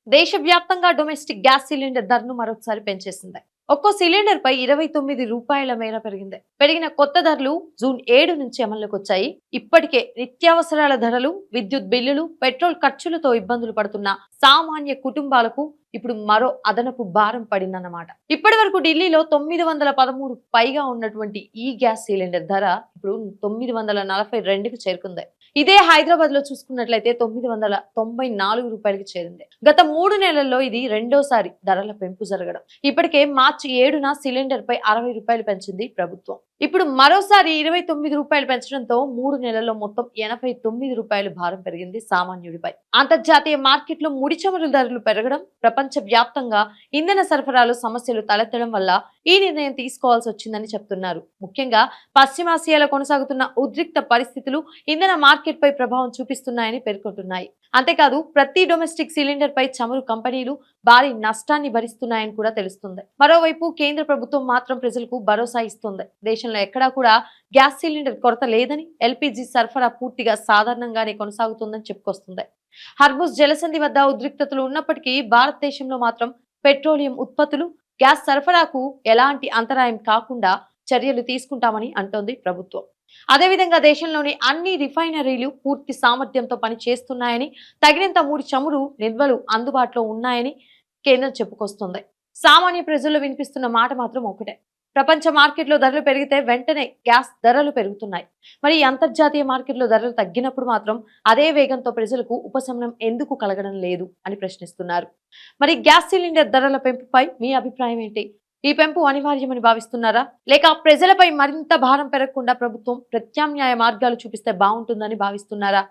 దేశవ్యాప్తంగా domestic gas cylinder ధరను మరొకసారి పెంచేసింది. ఒక్కో సిలిండర్ పై 29 రూపాయల మేర పెరిగింది. పెరిగిన కొత్త ధరలు జూన్ 7 నుంచి అమల్లోకి వచ్చాయి. ఇప్పటికే నిత్యావసరాల ధరలు, విద్యుత్ బిల్లులు, పెట్రోల్ ఖర్చులతో ఇబ్బందులు పడుతున్న సామాన్య కుటుంబాలకు ఇప్పుడు మరో అదనపు భారం పడిందన్నమాట. ఇప్పటి వరకు ఢిల్లీలో 913 పైగా ఉన్నటువంటి ఈ గ్యాస్ సిలిండర్ ధర ఇప్పుడు 942కి చేరుకుంది. ఇదే హైదరాబాద్ లో చూసుకున్నట్లయితే 994 రూపాయలకి చేరింది. గత 3 నెలల్లో ఇది రెండోసారి ధరల పెంపు జరగడం. ఇప్పటికే మార్చి 7న సిలిండర్ పై 60 రూపాయలు పెంచింది ప్రభుత్వం. ఇప్పుడు మరోసారి 29 రూపాయలు పెంచడంతో 3 నెలల్లో మొత్తం 89 రూపాయలు భారం పెరిగింది సామాన్యుడిపై. అంతర్జాతీయ మార్కెట్లో ముడి చమురు ధరలు పెరగడం, ప్రపంచ వ్యాప్తంగా ఇంధన సరఫరాలో సమస్యలు తలెత్తడం వల్ల ఈ నిర్ణయం తీసుకోవాల్సి వచ్చిందని చెప్తున్నారు. ముఖ్యంగా పశ్చిమాసియాలో కొనసాగుతున్న ఉద్రిక్త పరిస్థితులు ఇంధన మార్కెట్ పై ప్రభావం చూపిస్తున్నాయని పేర్కొంటున్నాయి. అంతేకాదు ప్రతి డొమెస్టిక్ సిలిండర్ పై చమురు కంపెనీలు భారీ నష్టాన్ని భరిస్తున్నాయని కూడా తెలుస్తుంది. మరోవైపు కేంద్ర ప్రభుత్వం మాత్రం ప్రజలకు భరోసా ఇస్తుంది. దేశంలో ఎక్కడా కూడా గ్యాస్ సిలిండర్ కొరత లేదని, ఎల్పీజీ సరఫరా పూర్తిగా సాధారణంగానే కొనసాగుతుందని చెప్పుకొస్తుంది. హర్ముజ్ జలసంధి వద్ద ఉద్రిక్తతలు ఉన్నప్పటికీ భారతదేశంలో మాత్రం పెట్రోలియం ఉత్పత్తులు, గ్యాస్ సరఫరాకు ఎలాంటి అంతరాయం కాకుండా చర్యలు తీసుకుంటామని అంటోంది ప్రభుత్వం. అదేవిధంగా దేశంలోని అన్ని రిఫైనరీలు పూర్తి సామర్థ్యంతో పని చేస్తున్నాయని, తగినంత ముడి చమురు నిల్వలు అందుబాటులో ఉన్నాయని కేంద్రం చెప్పుకొస్తుంది. సామాన్య ప్రజల్లో వినిపిస్తున్న మాట మాత్రం ఒకటే: ప్రపంచ మార్కెట్లో ధరలు పెరిగితే వెంటనే గ్యాస్ ధరలు పెరుగుతున్నాయి. మరి అంతర్జాతీయ మార్కెట్లో ధరలు తగ్గినప్పుడు మాత్రం అదే వేగంతో ప్రజలకు ఉపశమనం ఎందుకు కలగడం లేదు అని ప్రశ్నిస్తున్నారు. మరి గ్యాస్ సిలిండర్ ధరల పెంపుపై మీ అభిప్రాయం ఏంటి? ఈ పెంపు అనివార్యమని భావిస్తున్నారా, లేక ప్రజలపై మరింత భారం పెరగకుండా ప్రభుత్వం ప్రత్యామ్నాయ మార్గాలు చూపిస్తే బాగుంటుందని భావిస్తున్నారా?